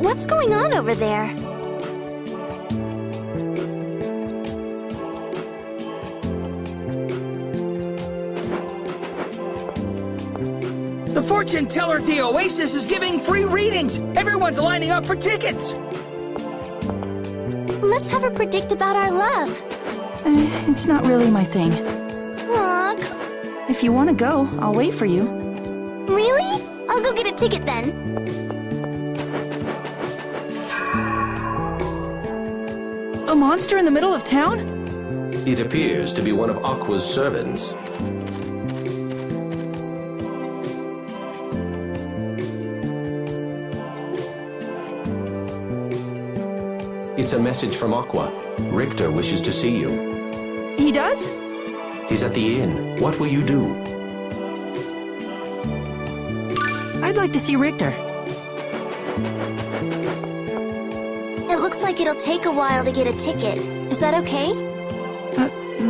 What's going on over there? The fortune teller at the Oasis is giving free readings. Everyone's lining up for tickets. Let's have her predict about our love. It's not really my thing. Aw, If you want to go, I'll wait for you. really? I'll go get a ticket then. A monster in the middle of town? It appears to be one of Aqua's servants. It's a message from Aqua. Richter wishes to see you. He does? He's at the inn. What will you do? I'd like to see Richter. It looks like it'll take a while to get a ticket. Is that okay?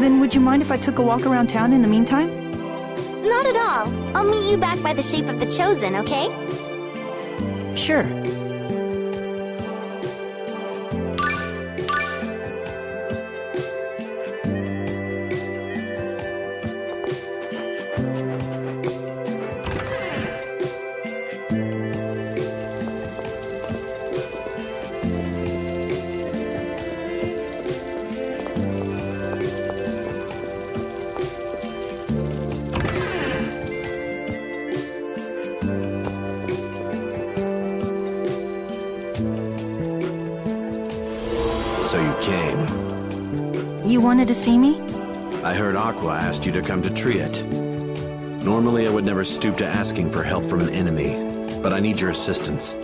Then would you mind if I took a walk around town in the meantime? Not at all. I'll meet you back by the Shape of the Chosen, okay? Sure. So you came. You wanted to see me? I heard Aqua asked you to come to Triet. Normally I would never stoop to asking for help from an enemy, but I need your assistance.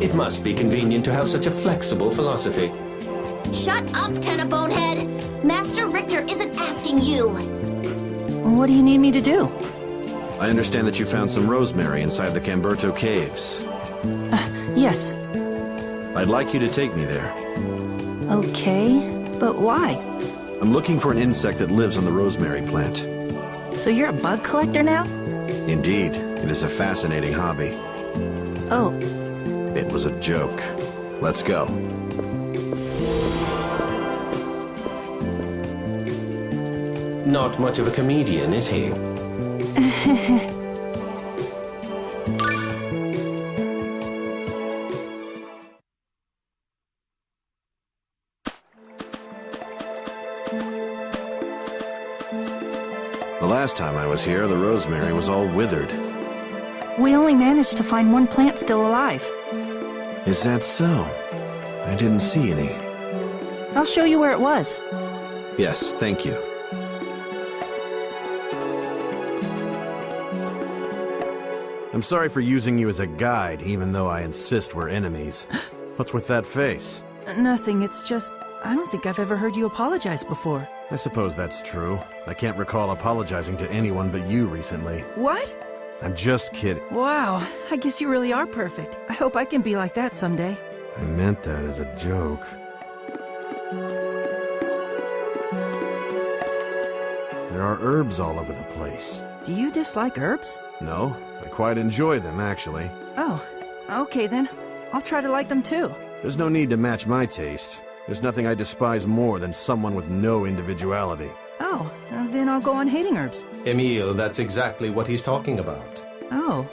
It must be convenient to have such a flexible philosophy. Shut up, Tenna Bonehead! Master Richter isn't asking you! What do you need me to do? I understand that you found some rosemary inside the Camberto caves. Yes. I'd like you to take me there. Okay, but why? I'm looking for an insect that lives on the rosemary plant. So you're a bug collector now? Indeed, it is a fascinating hobby. Oh, It was a joke. Let's go. Not much of a comedian, is he? The last time I was here, the rosemary was all withered. we only managed to find one plant still alive. Is that so? I didn't see any. I'll show you where it was. Yes, thank you. I'm sorry for using you as a guide, even though I insist we're enemies. What's with that face? Nothing, it's just... I don't think I've ever heard you apologize before. I suppose that's true. I can't recall apologizing to anyone but you recently. What? I'm just kidding. Wow, I guess you really are perfect. I hope I can be like that someday. I meant that as a joke. There are herbs all over the place. Do you dislike herbs? No, I quite enjoy them, actually. Oh, okay then. I'll try to like them too. There's no need to match my taste. There's nothing I despise more than someone with no individuality. Oh, then I'll go on hating herbs. Emil, that's exactly what he's talking about. Oh.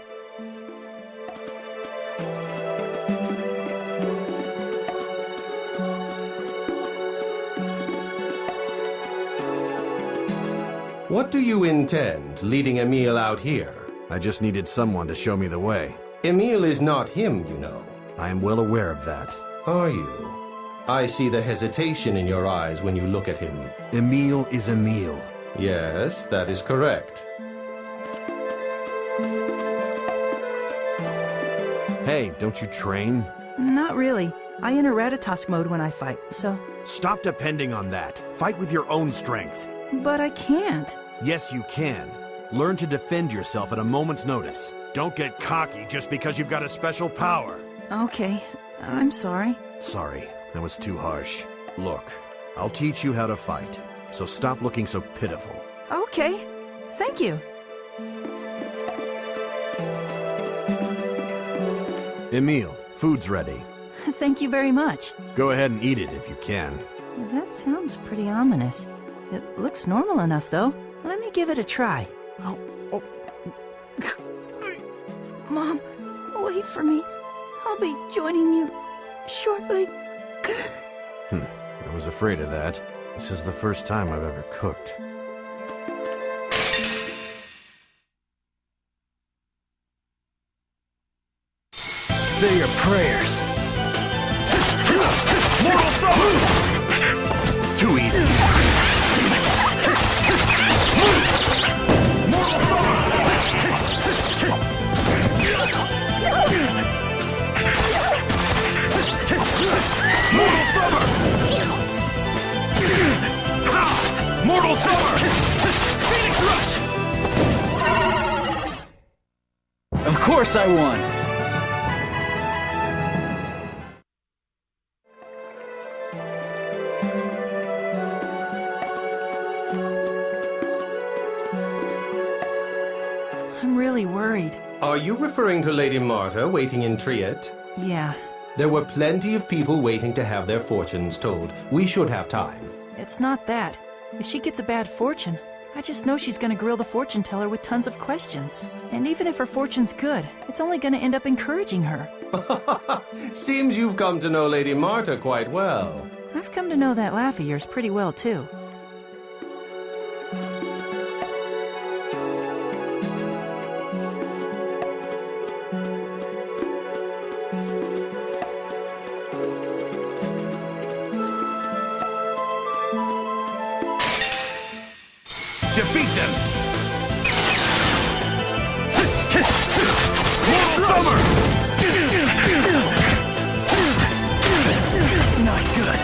What do you intend, leading Emil out here? I just needed someone to show me the way. Emil is not him, you know. I am well aware of that. Are you? I see the hesitation in your eyes when you look at him. Emil is Emil. Yes, that is correct. Hey, don't you train? Not really. I enter Ratatosk mode when I fight, so... Stop depending on that. Fight with your own strength. But I can't. Yes, you can. Learn to defend yourself at a moment's notice. Don't get cocky just because you've got a special power. Okay, I'm sorry. Sorry, that was too harsh. Look, I'll teach you how to fight, so stop looking so pitiful. Okay, thank you. Emil, food's ready. Thank you very much. Go ahead and eat it if you can. That sounds pretty ominous. It looks normal enough, though. Let me give it a try. Oh. Mom, wait for me. I'll be joining you shortly. I was afraid of that. This is the first time I've ever cooked. Say your prayers. Mortal summon! Too easy. Mortal summon! Mortal summer! Mortal summer! Phoenix rush! Of course I won! I'm really worried. Are you referring to Lady Marta waiting in Triet? Yeah, There were plenty of people waiting to have their fortunes told. We should have time. it's not that. If she gets a bad fortune, I just know she's gonna grill the fortune teller with tons of questions. And even if her fortune's good, it's only gonna end up encouraging her. Seems you've come to know Lady Marta quite well. I've come to know that laugh of yours pretty well, too. Defeat them! Mortal summer! Not good.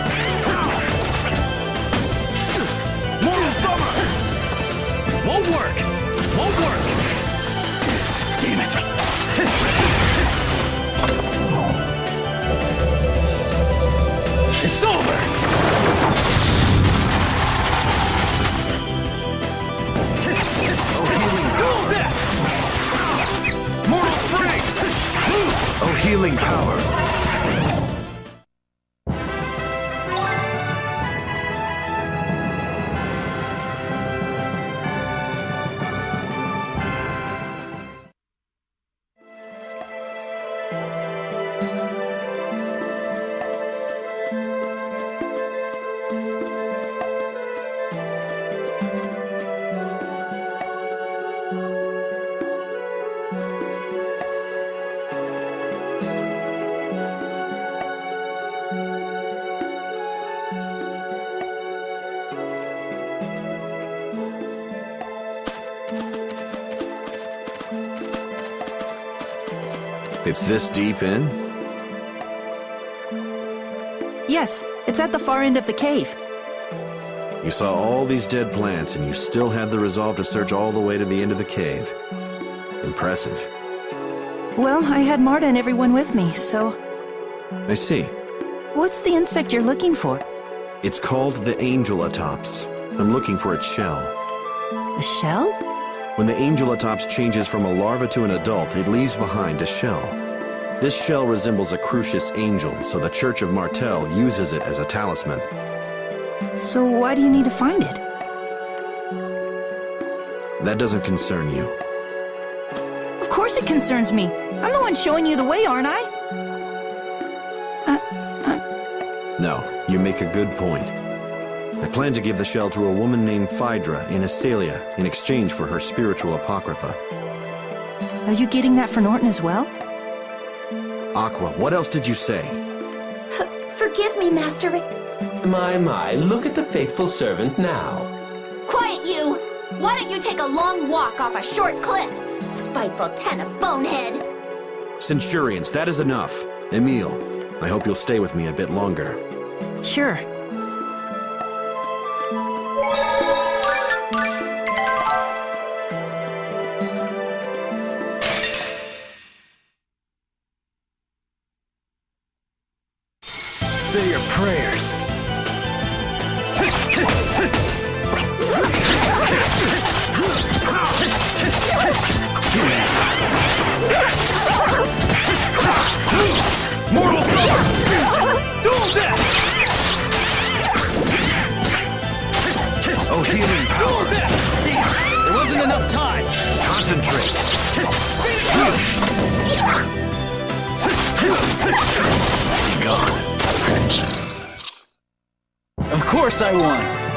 Mortal summer! Won't work! Won't work! Damn it! It's over! Dual death! Mortal spring! Oh, healing power! It's this deep in? Yes, it's at the far end of the cave. You saw all these dead plants and you still had the resolve to search all the way to the end of the cave. Impressive. Well, I had Marta and everyone with me, so... I see. What's the insect you're looking for? It's called the Angelatops. I'm looking for its shell. The shell? When the Angelatops changes from a larva to an adult, it leaves behind a shell. This shell resembles a crucius angel, so the Church of Martel uses it as a talisman. So why do you need to find it? That doesn't concern you. Of course it concerns me. I'm the one showing you the way, aren't I? No, you make a good point. I plan to give the shell to a woman named Phaedra in Assalia in exchange for her spiritual apocrypha. Are you getting that for Norton as well? Aqua, what else did you say? Forgive me, Master Rick. My, look at the faithful servant now. Quiet, you! Why don't you take a long walk off a short cliff? Spiteful tenant bonehead! Centurions, that is enough. Emile, I hope you'll stay with me a bit longer. Sure. Say your prayers. Mortal summer! gone. Of course I won.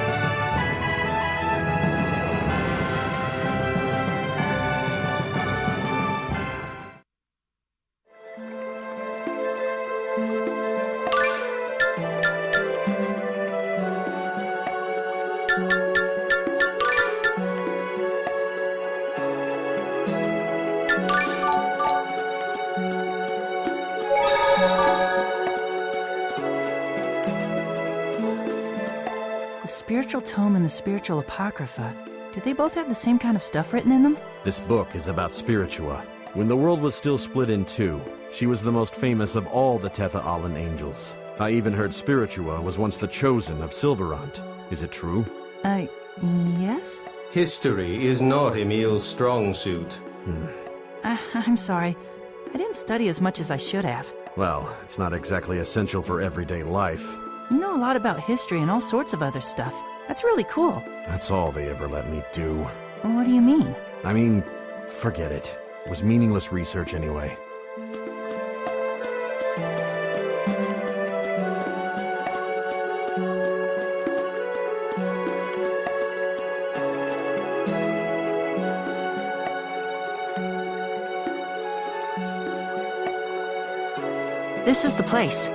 The spiritual tome and the spiritual apocrypha. Do they both have the same kind of stuff written in them? This book is about Spiritua. When the world was still split in two, she was the most famous of all the tethe'allan angels. I even heard Spiritua was once the chosen of Silverant. Is it true? Yes? History is not Emil's strong suit. I'm sorry. I didn't study as much as I should have. Well, it's not exactly essential for everyday life. You know a lot about history and all sorts of other stuff. That's really cool. That's all they ever let me do. What do you mean? I mean, forget it. It was meaningless research anyway. This is the place.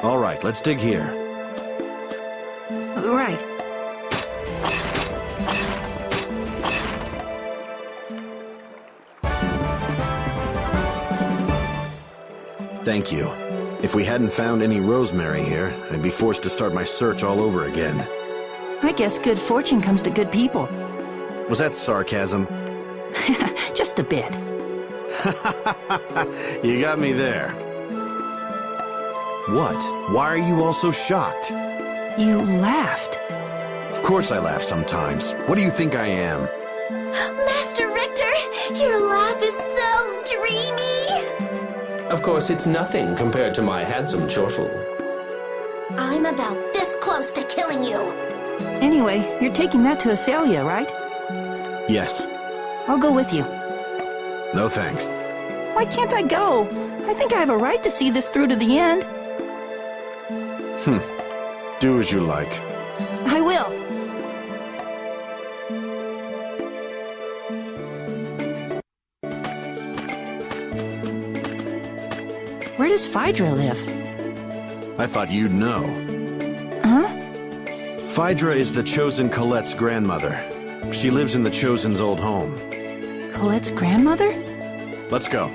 All right, let's dig here. Right. Thank you. If we hadn't found any rosemary here, I'd be forced to start my search all over again. I guess good fortune comes to good people. Was that sarcasm? Just a bit. You got me there. What? Why are you all so shocked? You laughed. Of course I laugh sometimes. What do you think I am? Master Richter, your laugh is so dreamy. Of course, it's nothing compared to my handsome chortle. I'm about this close to killing you. Anyway, you're taking that to Azalea, right? Yes. I'll go with you. No thanks. Why can't I go? I think I have a right to see this through to the end. Do as you like. I will. Where does Phaedra live? I thought you'd know. Huh? Phaedra is the Chosen Colette's grandmother. She lives in the Chosen's old home. Colette's grandmother? Let's go.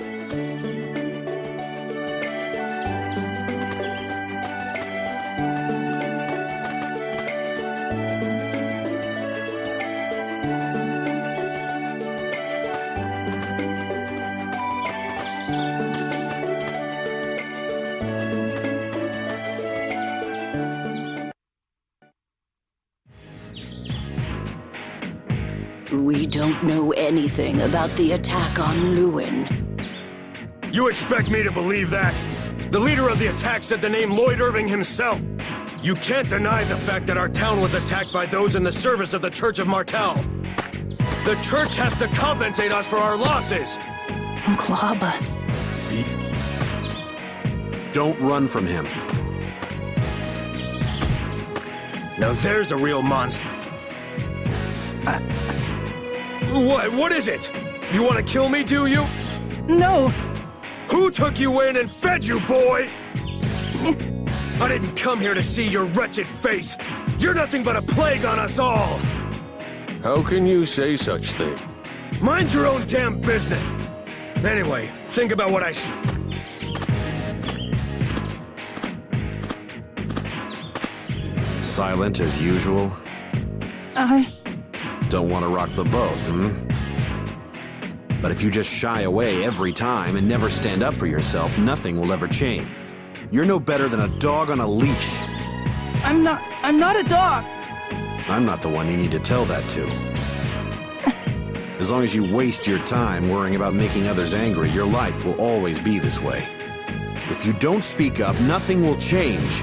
We don't know anything about the attack on Lewin. You expect me to believe that? The leader of the attack said the name Lloyd Irving himself. You can't deny the fact that our town was attacked by those in the service of the Church of Martel. The church has to compensate us for our losses. Uncle Abba. Don't run from him. Now there's a real monster. What is it? You want to kill me, do you? No! Who took you in and fed you, boy? I didn't come here to see your wretched face. You're nothing but a plague on us all. How can you say such thing? Mind your own damn business. Anyway, think about what I Silent as usual. Don't want to rock the boat, But if you just shy away every time and never stand up for yourself, nothing will ever change. You're no better than a dog on a leash. I'm not a dog! I'm not the one you need to tell that to. As long as you waste your time worrying about making others angry, your life will always be this way. If you don't speak up, nothing will change.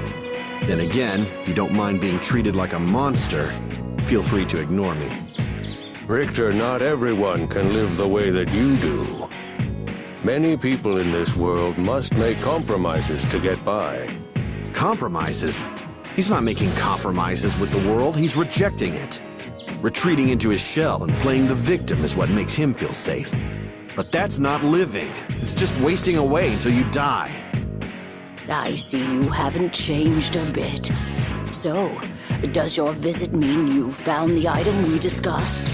Then again, if you don't mind being treated like a monster, feel free to ignore me. Richter, not everyone can live the way that you do. Many people in this world must make compromises to get by. Compromises? He's not making compromises with the world, he's rejecting it. Retreating into his shell and playing the victim is what makes him feel safe. But that's not living. It's just wasting away until you die. I see you haven't changed a bit. So, does your visit mean you found the item we discussed?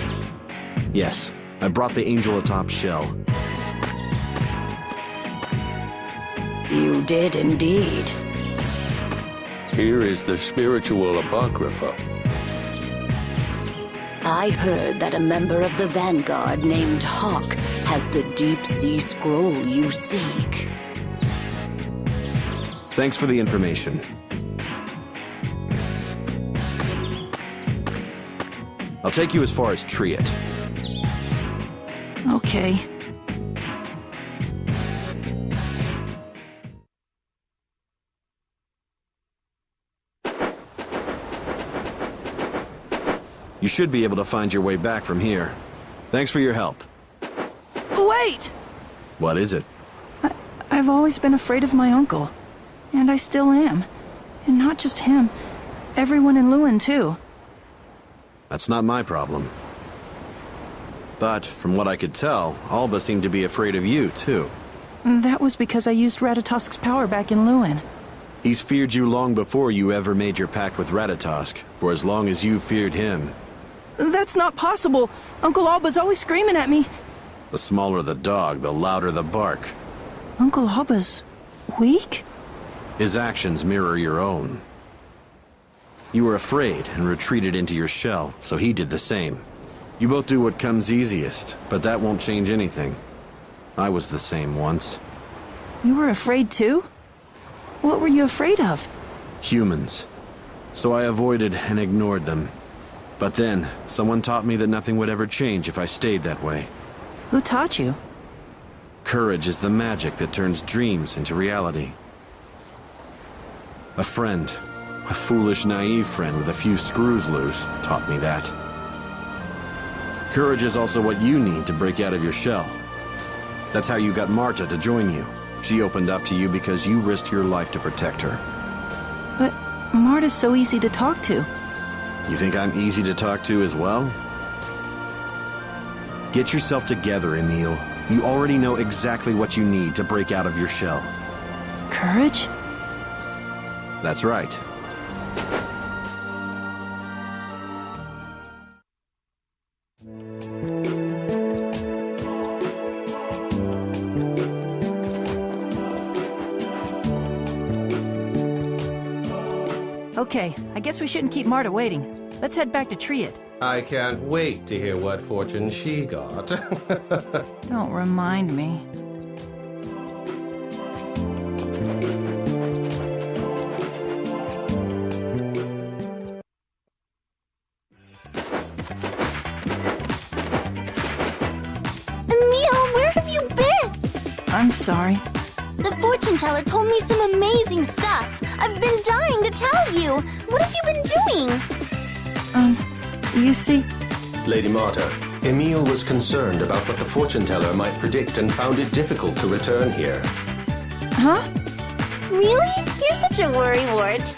Yes, I brought the angel atop shell. You did indeed. Here is the spiritual apocrypha. I heard that a member of the Vanguard named Hawk has the deep sea scroll you seek. Thanks for the information. I'll take you as far as Triet. Okay. You should be able to find your way back from here. Thanks for your help. Wait! What is it? I've always been afraid of my uncle. And I still am. And not just him. Everyone in Lewin, too. That's not my problem. But, from what I could tell, Alba seemed to be afraid of you, too. That was because I used Ratatosk's power back in Lewin. He's feared you long before you ever made your pact with Ratatosk, for as long as you feared him. That's not possible! Uncle Alba's always screaming at me. The smaller the dog, the louder the bark. Uncle Alba's weak? His actions mirror your own. You were afraid and retreated into your shell, so he did the same. You both do what comes easiest, but that won't change anything. I was the same once. You were afraid too? What were you afraid of? Humans. So I avoided and ignored them. But then, someone taught me that nothing would ever change if I stayed that way. Who taught you? Courage is the magic that turns dreams into reality. A friend, a foolish, naive friend with a few screws loose, taught me that. Courage is also what you need to break out of your shell. That's how you got Marta to join you. She opened up to you because you risked your life to protect her. But Marta's so easy to talk to. You think I'm easy to talk to as well? Get yourself together, Emil. You already know exactly what you need to break out of your shell. Courage? That's right. Okay, I guess we shouldn't keep Marta waiting. Let's head back to Triet. I can't wait to hear what fortune she got. Don't remind me. Emil, where have you been? I'm sorry. The fortune teller told me some amazing stuff. I've been dying to tell you. What have you been doing? You see... Lady Marta, Emil was concerned about what the fortune teller might predict and found it difficult to return here. Huh? Really? You're such a worrywart.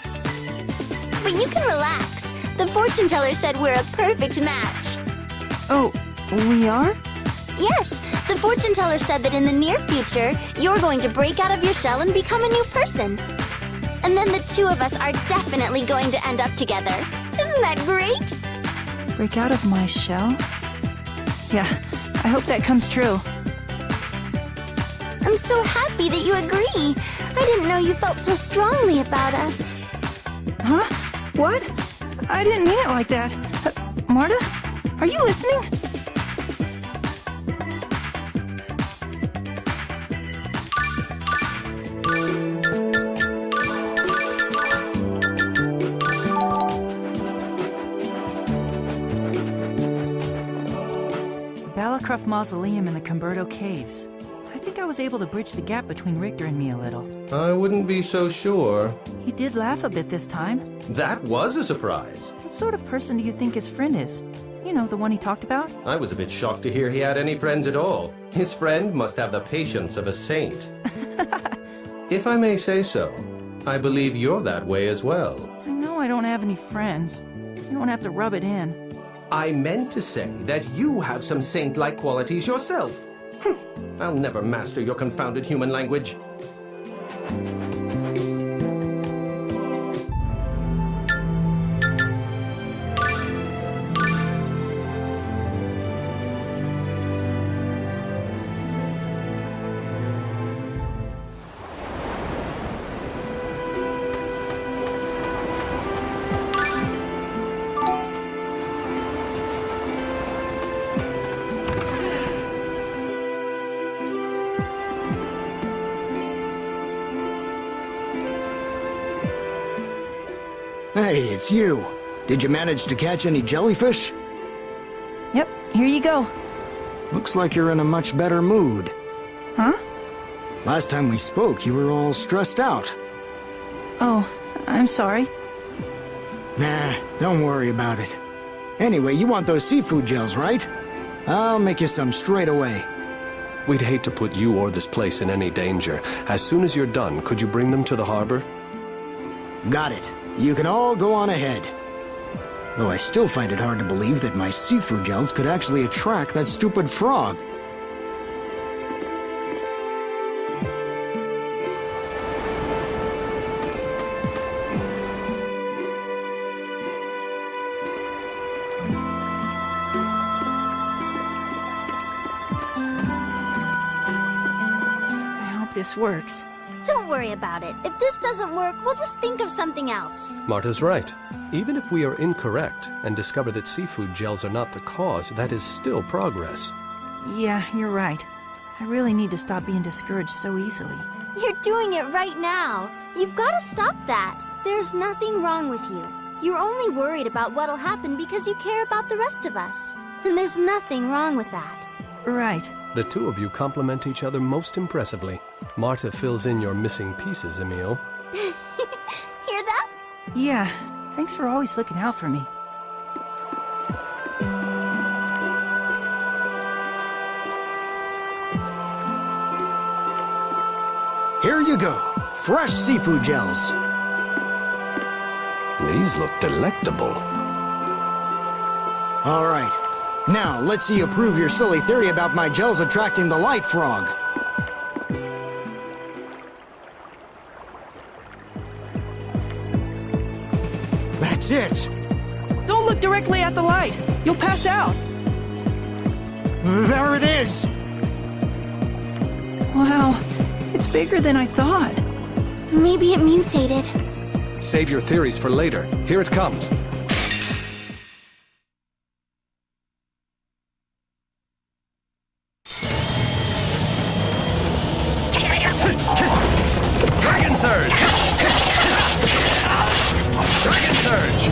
But you can relax. The fortune teller said we're a perfect match. Oh, we are? Yes, the fortune teller said that in the near future, you're going to break out of your shell and become a new person. And then the two of us are definitely going to end up together. Isn't that great? Break out of my shell? Yeah, I hope that comes true. I'm so happy that you agree. I didn't know you felt so strongly about us. Huh? What? I didn't mean it like that. Marta? Are you listening? Mausoleum in the Cumberto Caves. I think I was able to bridge the gap between Richter and me a little. I wouldn't be so sure. He did laugh a bit this time. That was a surprise. What sort of person do you think his friend is? You know, the one he talked about? I was a bit shocked to hear he had any friends at all. His friend must have the patience of a saint. If I may say so, I believe you're that way as well. I know I don't have any friends. You don't have to rub it in. I meant to say that you have some saint-like qualities yourself. I'll never master your confounded human language. Hey, it's you. Did you manage to catch any jellyfish? Yep, here you go. Looks like you're in a much better mood. Huh? Last time we spoke, you were all stressed out. Oh, I'm sorry. Nah, don't worry about it. Anyway, you want those seafood gels, right? I'll make you some straight away. We'd hate to put you or this place in any danger. As soon as you're done, could you bring them to the harbor? Got it. You can all go on ahead. Though I still find it hard to believe that my seafood gels could actually attract that stupid frog. I hope this works. Don't worry about it. If this doesn't work, we'll just think of something else. Marta's right. Even if we are incorrect and discover that seafood gels are not the cause, that is still progress. Yeah, you're right. I really need to stop being discouraged so easily. You're doing it right now. You've got to stop that. There's nothing wrong with you. You're only worried about what'll happen because you care about the rest of us. And there's nothing wrong with that. Right. The two of you complement each other most impressively. Marta fills in your missing pieces, Emil. Hear that? Yeah, thanks for always looking out for me. Here you go. Fresh seafood gels. These look delectable. All right. Now, let's see you prove your silly theory about my gels attracting the light frog. That's it. Don't look directly at the light. You'll pass out. There it is. Wow, it's bigger than I thought. Maybe it mutated. Save your theories for later. Here it comes. Dragon Surge! Dragon Surge!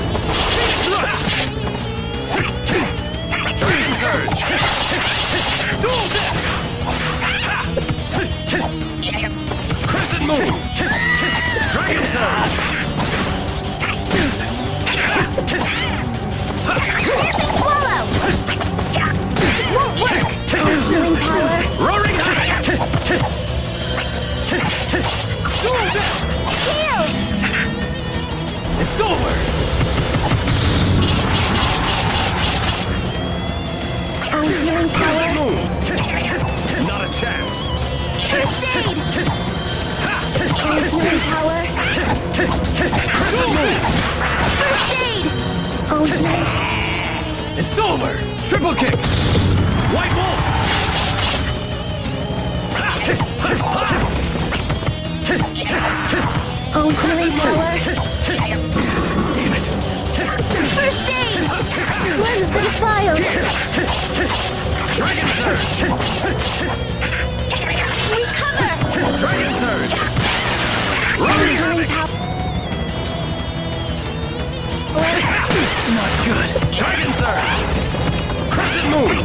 Dragon Surge! Dual Dip! Crescent Moon! Dragon Surge! Dancing Swallow! It won't work! Healing power! Roaring High! Dual Dip! Heal! It's over! Oh, healing power! Moon! Not a chance! First aid! Oh, healing power! Crescent Moon! First aid! Oh, healing... It's over! Triple kick! White Wolf! Oh, healing power! Damn it! First aid! Cleanse the defiled! Dragon Surge! Recover! Dragon Surge! Oh, healing power! Not good! Dragon Surge! Crescent Moon!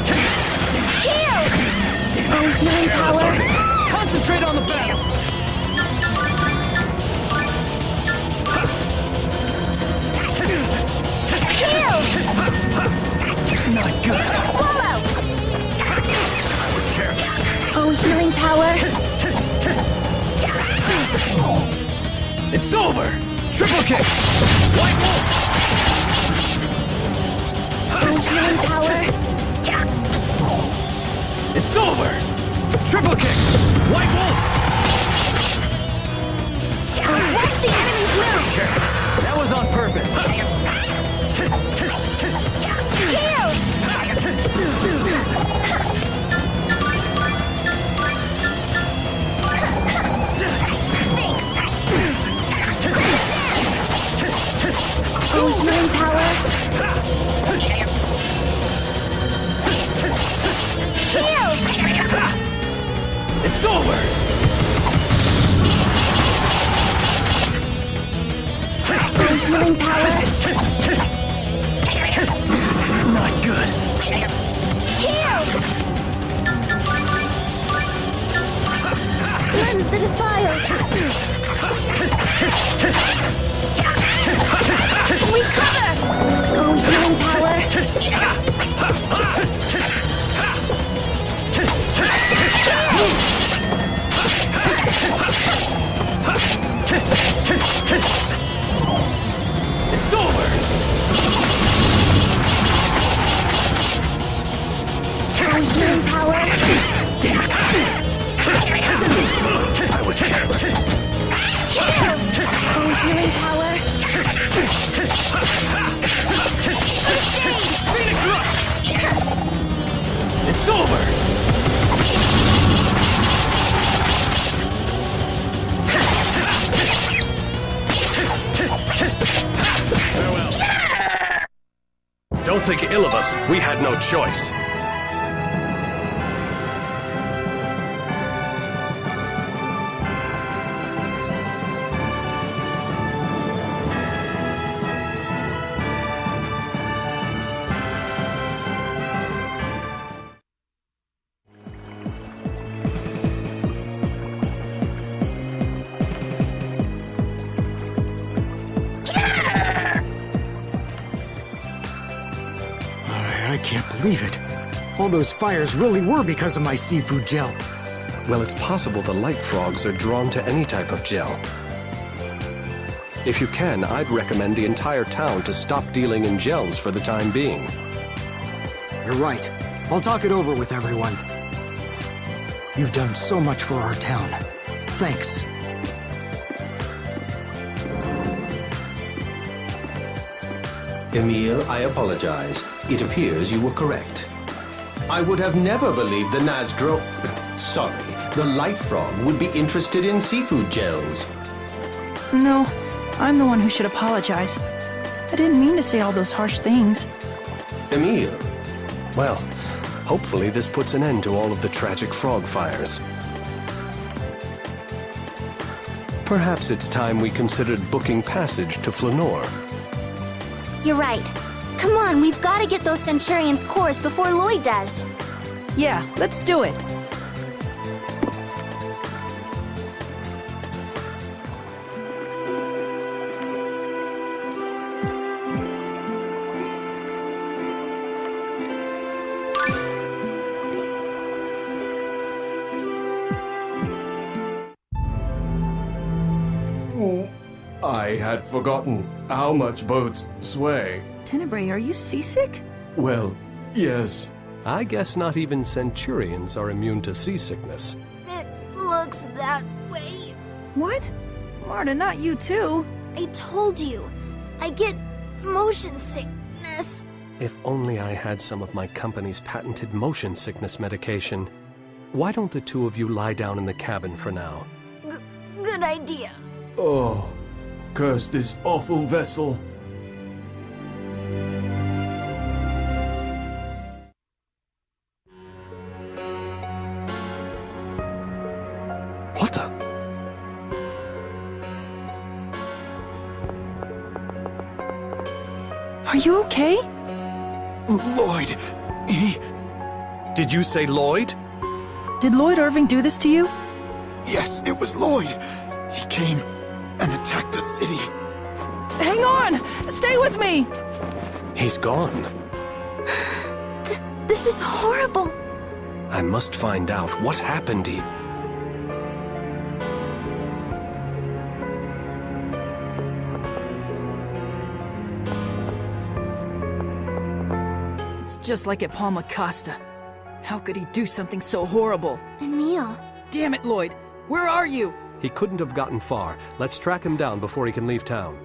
Heal! Oh, healing power! Concentrate on the battle! Heal! Not It's over! Triple kick! White Wolf! Healing power. It's over! Triple kick! White Wolf! Watch the enemy's moves. That was on purpose. Heal. Thanks. Healing power. Heal. It's over! Healing power. Not good. Heal. Cleanse the defiled. Recover. Healing power. It's over! Healing power. Damn it! I was careless. Healing power. Phoenix Rush! It's over! Farewell. Don't think ill of us. We had no choice. I can't believe it. All those fires really were because of my seafood gel. Well, it's possible the light frogs are drawn to any type of gel. If you can, I'd recommend the entire town to stop dealing in gels for the time being. You're right. I'll talk it over with everyone. You've done so much for our town. Thanks. Emile, I apologize. It appears you were correct. I would have never believed the the light frog would be interested in seafood gels. No, I'm the one who should apologize. I didn't mean to say all those harsh things. Emile, Well, hopefully this puts an end to all of the tragic frog fires. Perhaps it's time we considered booking passage to Flanor. You're right. Come on, we've got to get those Centurions' cores before Lloyd does. Yeah, let's do it. I had forgotten how much boats sway. Tenebrae, are you seasick? Well, yes. I guess not even Centurions are immune to seasickness. It looks that way. What? Marta, not you too. I told you. I get motion sickness. If only I had some of my company's patented motion sickness medication. Why don't the two of you lie down in the cabin for now? Good idea. Oh, curse this awful vessel. What the? Are you okay? Lloyd! Did you say Lloyd? Did Lloyd Irving do this to you? Yes, it was Lloyd. He came and attacked the city. Hang on! Stay with me! He's gone. This is horrible. I must find out what happened here. just like at Palma Costa. How could he do something so horrible? Emil. Damn it, Lloyd! Where are you? He couldn't have gotten far. Let's track him down before he can leave town.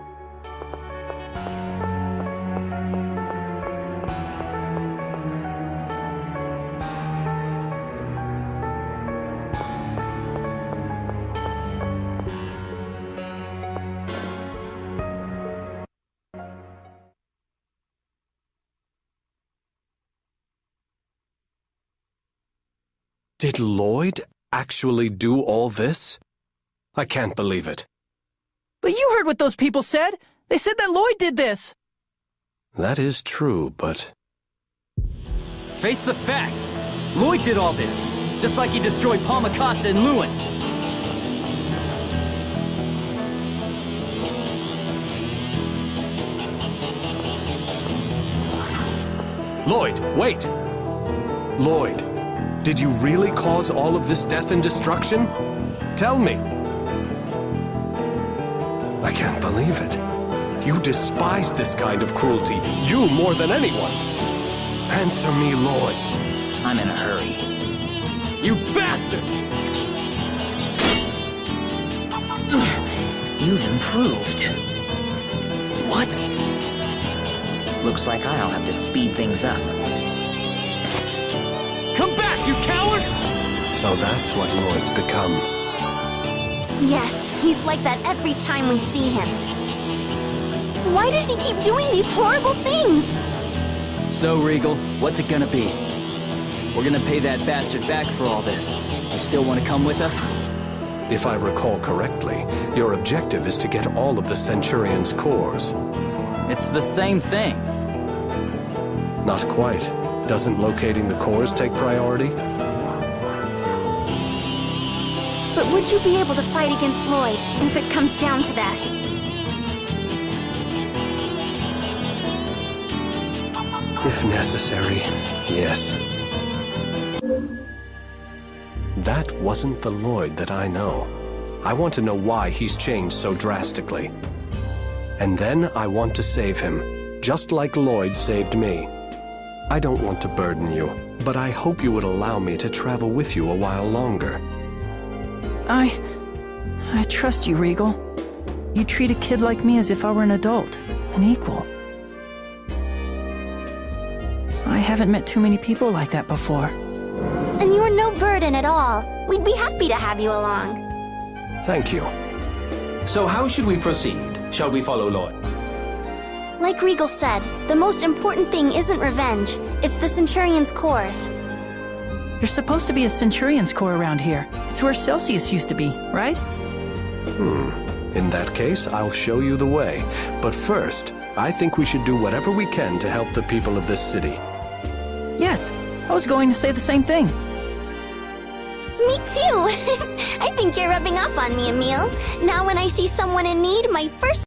Did Lloyd actually do all this? I can't believe it. But you heard what those people said! They said that Lloyd did this! That is true, but... Face the facts. Lloyd did all this, just like he destroyed Palma Costa and Lewin. Lloyd, wait! Lloyd, did you really cause all of this death and destruction? Tell me! I can't believe it. You despise this kind of cruelty. You more than anyone. Answer me, Lloyd. I'm in a hurry. You bastard! You've improved. What? Looks like I'll have to speed things up. Come back, you coward! So that's what Lloyd's become. Yes, he's like that every time we see him. Why does he keep doing these horrible things? So, Regal, what's it gonna be? We're gonna pay that bastard back for all this. You still want to come with us? If I recall correctly, your objective is to get all of the Centurion's cores. It's the same thing. Not quite. Doesn't locating the cores take priority? But would you be able to fight against Lloyd if it comes down to that? If necessary, yes. That wasn't the Lloyd that I know. I want to know why he's changed so drastically. And then I want to save him, just like Lloyd saved me. I don't want to burden you, but I hope you would allow me to travel with you a while longer. I trust you, Regal. You treat a kid like me as if I were an adult, an equal. I haven't met too many people like that before. And you're no burden at all. We'd be happy to have you along. Thank you. So how should we proceed? Shall we follow Lloyd? Like Regal said, the most important thing isn't revenge. It's the Centurion's cores. There's supposed to be a Centurion's Corps around here. It's where Celsius used to be, right? In that case, I'll show you the way. But first, I think we should do whatever we can to help the people of this city. Yes, I was going to say the same thing. Me too! I think you're rubbing off on me, Emil. Now when I see someone in need, my first